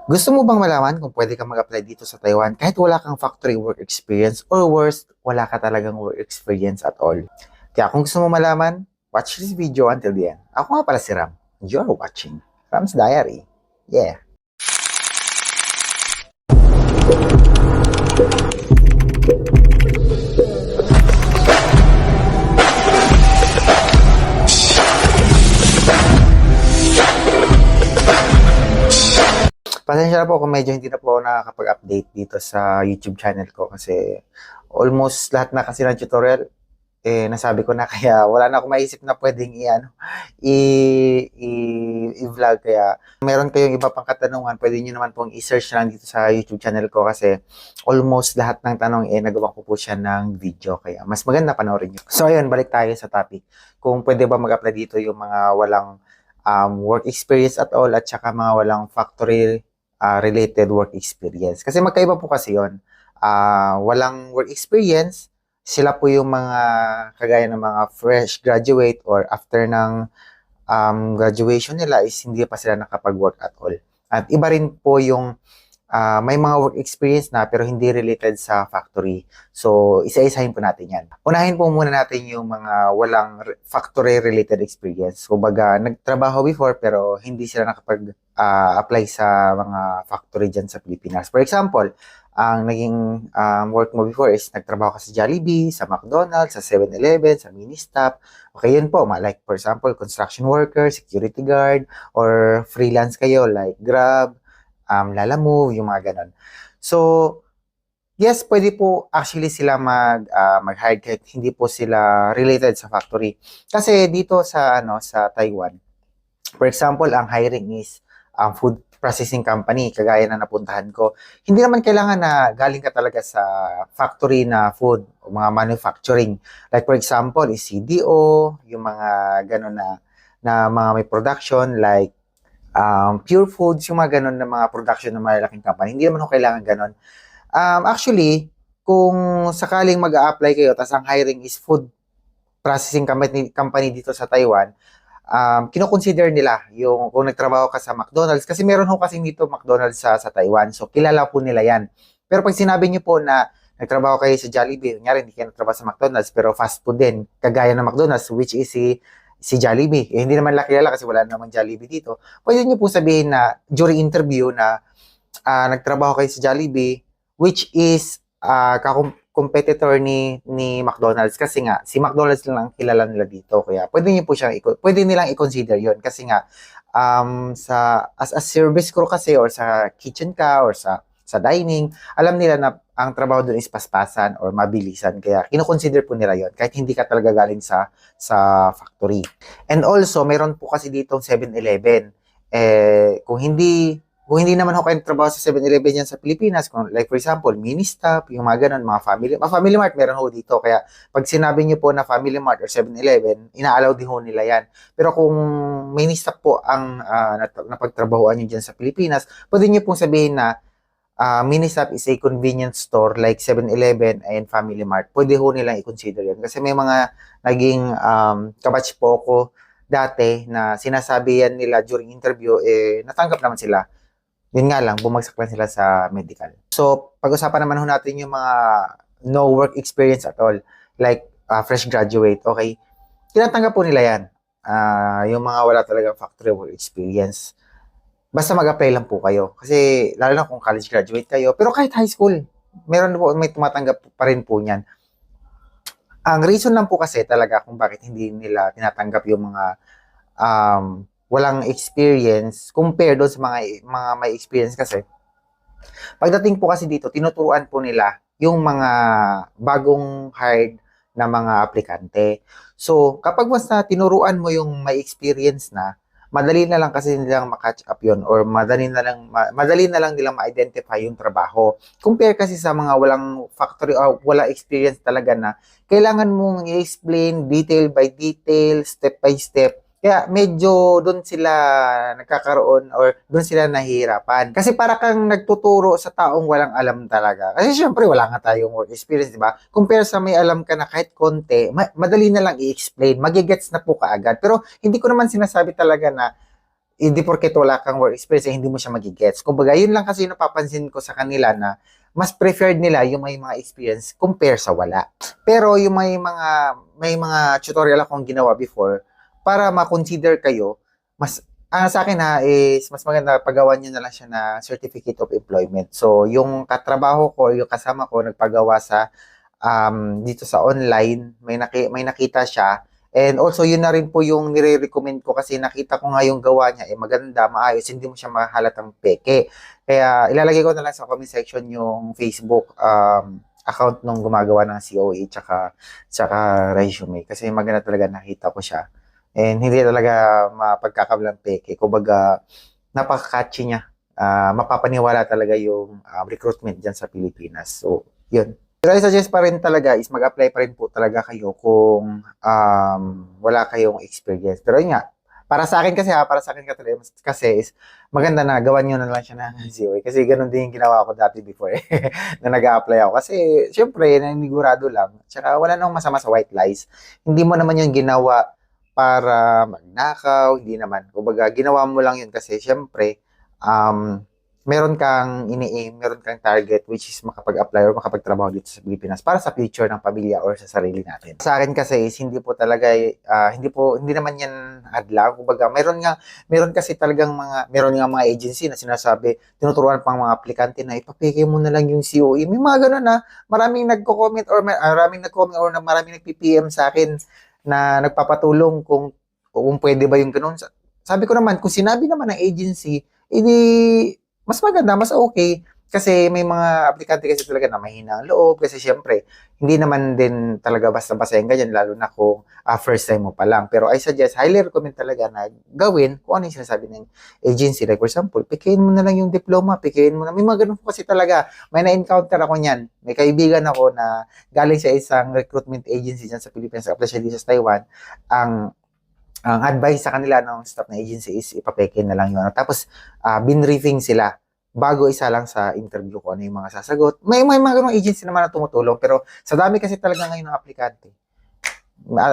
Gusto mo bang malaman kung pwede kang mag-apply dito sa Taiwan kahit wala kang factory work experience or worst, wala ka talagang work experience at all? Kaya kung gusto mo malaman, watch this video until the end. Ako nga pala si Ram. You're watching Ram's Diary. Yeah. Pasensya na po kung medyo hindi na po ako nakakapag-update dito sa YouTube channel ko kasi almost lahat na kasi ng tutorial nasabi ko na kaya wala na akong maisip na pwedeng i-vlog kaya meron kayong iba pang katanungan pwede niyo naman pong i-search na lang dito sa YouTube channel ko kasi almost lahat ng tanong nagawa ko po siya ng video kaya mas maganda panoorin niyo. So ayun, balik tayo sa topic. Kung pwede ba mag-apply dito yung mga walang work experience at all at saka mga walang factory related work experience. Kasi magkaiba po kasi yon. Walang work experience, sila po yung mga kagaya ng mga fresh graduate or after ng graduation nila is hindi pa sila nakapag-work at all. At iba rin po yung may mga work experience na pero hindi related sa factory. So, isa-isahin po natin yan. Unahin po muna natin yung mga walang factory related experience. Kumbaga, nagtrabaho before pero hindi sila nakapag-apply sa mga factory dyan sa Pilipinas. For example, ang naging work mo before is nagtrabaho ka sa Jollibee, sa McDonald's, sa 7-Eleven, sa Ministop. Okay, yun po. Like, for example, construction worker, security guard, or freelance kayo like Grab, Lalamove, yung mga ganon. So, yes, pwede po actually sila mag-hire kahit hindi po sila related sa factory. Kasi dito sa Taiwan, for example, ang hiring is food processing company, kagaya na napuntahan ko. Hindi naman kailangan na galing ka talaga sa factory na food o mga manufacturing. Like for example, is CDO, yung mga ganon na mga may production like Pure Foods, yung mga ganun na mga production ng malalaking company. Hindi naman ho kailangan ganun. Actually, kung sakaling mag-a-apply kayo, tas ang hiring is food processing company dito sa Taiwan, kino-consider nila yung kung nagtrabaho ka sa McDonald's, kasi meron ho kasi dito McDonald's sa Taiwan, so kilala po nila yan. Pero pag sinabi niyo po na nagtrabaho kayo sa Jollibee, kunyari hindi kayo nagtrabaho sa McDonald's, pero fast food din, kagaya ng McDonald's, which is si Jollibee. Hindi naman lang kilala kasi wala naman Jollibee dito. Pwede niyo po sabihin na during interview na nagtrabaho kayo sa Jollibee, which is competitor ni McDonald's kasi nga si McDonald's lang ang kilala nila dito, kaya pwede nilang i-consider 'yon kasi nga as a service crew kasi or sa kitchen ka or sa dining, alam nila na ang trabaho doon is paspasan or mabilisan, kaya kino-consider po nila 'yon kahit hindi ka talaga galing sa factory. And also meron po kasi dito 7-Eleven. Kung hindi naman ako kayo trabaho sa 7-Eleven yan sa Pilipinas, kung like for example, Ministop, yung mga ganun, mga Family Mart, meron ho dito. Kaya pag sinabi niyo po na Family Mart or 7-Eleven, ina-allow din ho nila yan. Pero kung Ministop po ang napagtrabahoan niyo dyan sa Pilipinas, pwede niyo pong sabihin na Ministop is a convenience store like 7-Eleven and Family Mart. Pwede ho nilang i-consider yan. Kasi may mga naging kabatch po ko dati na sinasabi yan nila during interview, natanggap naman sila. Yun nga lang, bumagsak lang sila sa medical. So, pag-usapan naman ho natin yung mga no work experience at all. Like, fresh graduate, okay? Tinatanggap po nila yan. Yung mga wala talagang factory work experience. Basta mag-apply lang po kayo. Kasi, lalo na kung college graduate kayo. Pero kahit high school, may tumatanggap pa rin po niyan. Ang reason lang po kasi talaga kung bakit hindi nila tinatanggap yung mga walang experience compare doon sa mga may experience kasi pagdating po kasi dito tinuturuan po nila yung mga bagong hired na mga aplikante. So kapag mas na tinuruan mo yung may experience na, madali na lang kasi nilang ma-catch up yon or madali na lang nilang ma-identify yung trabaho. Compare kasi sa mga walang factory o wala experience talaga na kailangan mong i-explain detail by detail, step by step. Kaya medyo doon sila nagkakaroon or doon sila nahihirapan. Kasi para kang nagtuturo sa taong walang alam talaga. Kasi syempre wala nga tayong work experience, di ba? Compare sa may alam ka na kahit konti, madali na lang i-explain. Magigets na po kaagad. Pero hindi ko naman sinasabi talaga na hindi porket wala kang work experience, hindi mo siya magigets. Kumbaga, yun lang kasi yung napapansin ko sa kanila na mas preferred nila yung may mga experience compare sa wala. Pero yung may mga tutorial akong ginawa before para ma-consider kayo, mas sa akin is mas maganda pagawa niyo na lang siya na certificate of employment. So, yung katrabaho ko, yung kasama ko nagpagawa sa dito sa online, may nakita siya. And also, yun na rin po yung nire-recommend ko kasi nakita ko nga yung gawa niya, maganda, maayos, hindi mo siya mahalatang peke. Kaya ilalagay ko na lang sa comment section yung Facebook account nung gumagawa ng COE tsaka resume. Kasi maganda talaga nakita ko siya. And hindi talaga mapagkakabilang peke. Kumbaga, napaka-catchy niya. Mapapaniwala talaga yung recruitment dyan sa Pilipinas. So, yun. Pero I suggest pa rin talaga is mag-apply pa rin po talaga kayo kung wala kayong experience. Pero yun nga, para sa akin kasi is maganda na gawan nyo na lang siya ng COE. Kasi ganun din yung ginawa ko dati before na nag-a-apply ako. Kasi syempre, nanigurado lang. Tsaka wala nang masama sa white lies. Hindi mo naman yung ginawa para magnakaw, hindi naman. Kumbaga, ginawa mo lang yun kasi syempre, meron kang ini-aim, meron kang target which is makapag-apply or makapagtrabaho dito sa Pilipinas para sa future ng pamilya or sa sarili natin. Sa akin kasi is hindi po talaga hindi naman yan adlaw. Kumbaga, meron kasi talagang meron nga mga agency na sinasabi, tinuturuan pang mga aplikante na ipapeke mo na lang yung COE. May mga ganun na maraming nagko-comment or maraming nagpi-PM sa akin na nagpapatulong kung pwede ba yung ganun. Sabi ko naman, kung sinabi naman ng agency, hindi mas maganda, mas okay. Kasi may mga aplikante kasi talaga na mahina ang loob. Kasi syempre, hindi naman din talaga basta-basta yung ganyan, lalo na kung first time mo pa lang. Pero I suggest, highly recommend talaga na gawin kung ano yung sinasabi ng agency. Like for example, pikein mo na lang yung diploma, pikein mo na. May mga ganun po kasi talaga. May na-encounter ako niyan. May kaibigan ako na galing sa isang recruitment agency dyan sa Pilipinas, apply siya dito sa Taiwan. Ang advice sa kanila ng staff na agency is ipapeke na lang yun. Tapos, binriefing sila bago isa lang sa interview ko ano yung mga sasagot. May mga ganung agency naman na tumutulong, pero sa dami kasi talaga ngayon ng aplikante.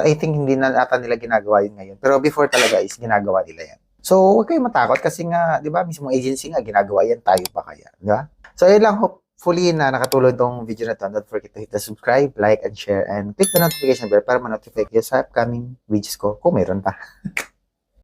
I think hindi na ata nila ginagawa yun ngayon. Pero before talaga is ginagawa nila yan. So, huwag kayong matakot kasi nga, di ba, mismo agency nga ginagawa yan, tayo pa kaya. Di ba? So, yun lang, hopefully na nakatulong tong video na to. Don't forget to hit the subscribe, like, and share, and click the notification bell para ma-notify kayo sa upcoming videos ko kung mayroon pa.